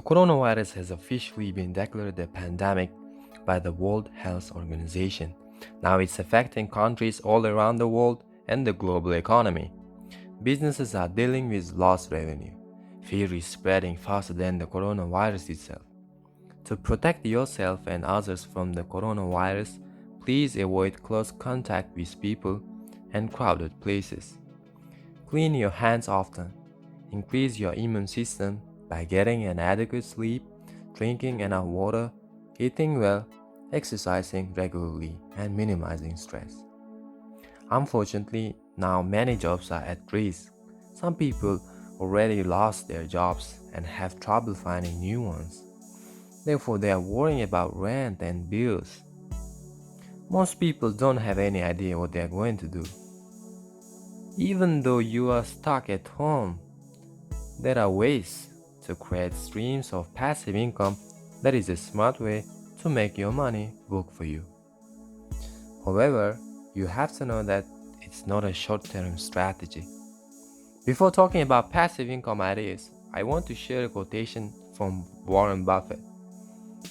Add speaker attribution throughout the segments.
Speaker 1: The coronavirus has officially been declared a pandemic by the World Health Organization. Now it's affecting countries all around the world and the global economy. Businesses are dealing with lost revenue. Fear is spreading faster than the coronavirus itself. To protect yourself and others from the coronavirus, please avoid close contact with people and crowded places. Clean your hands often. Increase your immune system by getting an adequate sleep, drinking enough water, eating well, exercising regularly, and minimizing stress. Unfortunately, now many jobs are at risk. Some people already lost their jobs and have trouble finding new ones. Therefore, they are worrying about rent and bills. Most people don't have any idea what they are going to do. Even though you are stuck at home, there are ways to create streams of passive income that is a smart way to make your money work for you. However, you have to know that it's not a short-term strategy. Before talking about passive income ideas, I want to share a quotation from Warren Buffett,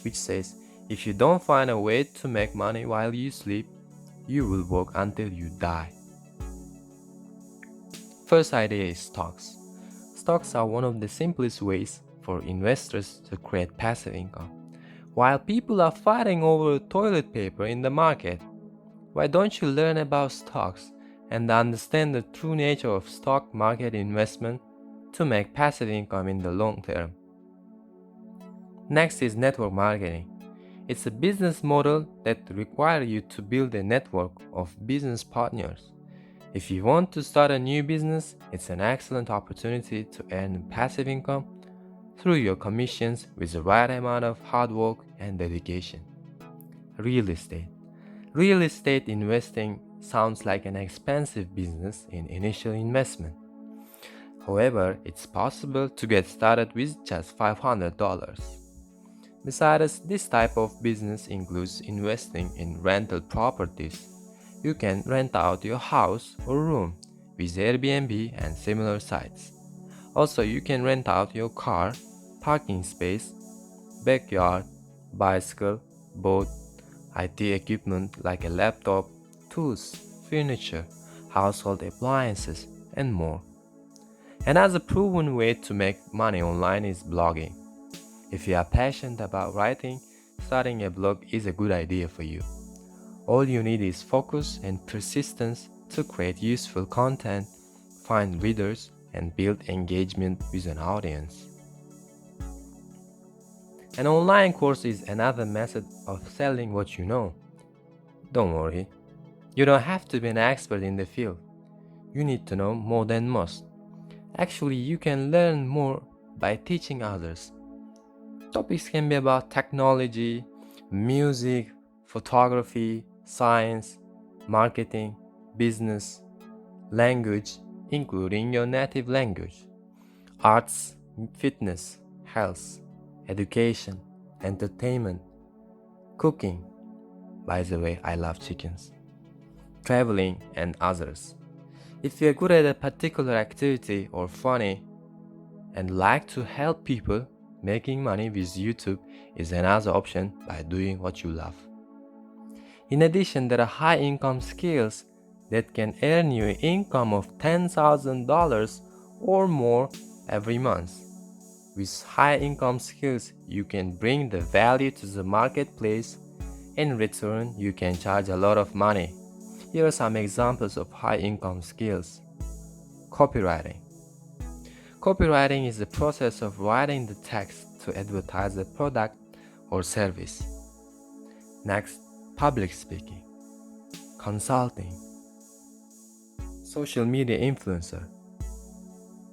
Speaker 1: which says, "If you don't find a way to make money while you sleep, you will work until you die." First idea is stocks. Stocks are one of the simplest ways for investors to create passive income. While people are fighting over toilet paper in the market, why don't you learn about stocks and understand the true nature of stock market investment to make passive income in the long term? Next is network marketing. It's a business model that requires you to build a network of business partners. If you want to start a new business, it's an excellent opportunity to earn passive income through your commissions with the right amount of hard work and dedication. Real estate. Real estate investing sounds like an expensive business in initial investment. However, it's possible to get started with just $500. Besides, this type of business includes investing in rental properties. You can rent out your house or room with Airbnb and similar sites. Also, you can rent out your car, parking space, backyard, bicycle, boat, IT equipment like a laptop, tools, furniture, household appliances, and more. Another proven way to make money online is blogging. If you are passionate about writing, starting a blog is a good idea for you. All you need is focus and persistence to create useful content, find readers, and build engagement with an audience. An online course is another method of selling what you know. Don't worry, you don't have to be an expert in the field. You need to know more than most. Actually, you can learn more by teaching others. Topics can be about technology, music, photography, science, marketing, business, language, including your native language, arts, fitness, health, education, entertainment, cooking. By the way, I love chickens. Traveling and others. If you're good at a particular activity or funny and like to help people, making money with YouTube is another option by doing what you love. In addition, there are high-income skills that can earn you an income of $10,000 or more every month. With high-income skills, you can bring the value to the marketplace. In return, you can charge a lot of money. Here are some examples of high-income skills. Copywriting. Copywriting is the process of writing the text to advertise a product or service. Next, public speaking, consulting, social media influencer,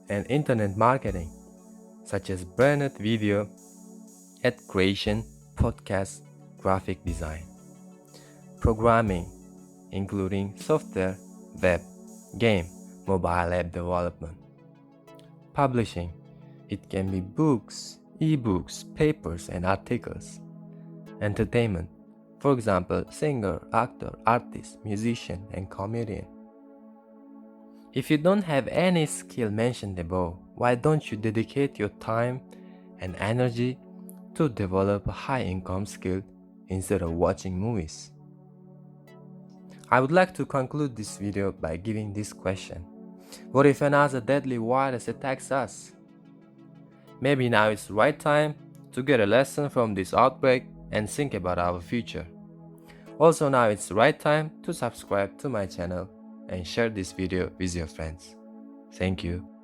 Speaker 1: and internet marketing, such as branded video, ad creation, podcast, graphic design. Programming, including software, web, game, mobile app development. Publishing, it can be books, ebooks, papers, and articles. Entertainment, for example, singer, actor, artist, musician, and comedian. If you don't have any skill mentioned above, why don't you dedicate your time and energy to develop a high-income skill instead of watching movies. I would like to conclude this video by giving this question. What if another deadly virus attacks us? Maybe now it's the right time to get a lesson from this outbreak and think about our future. Also now it's the right time to subscribe to my channel and share this video with your friends. Thank you.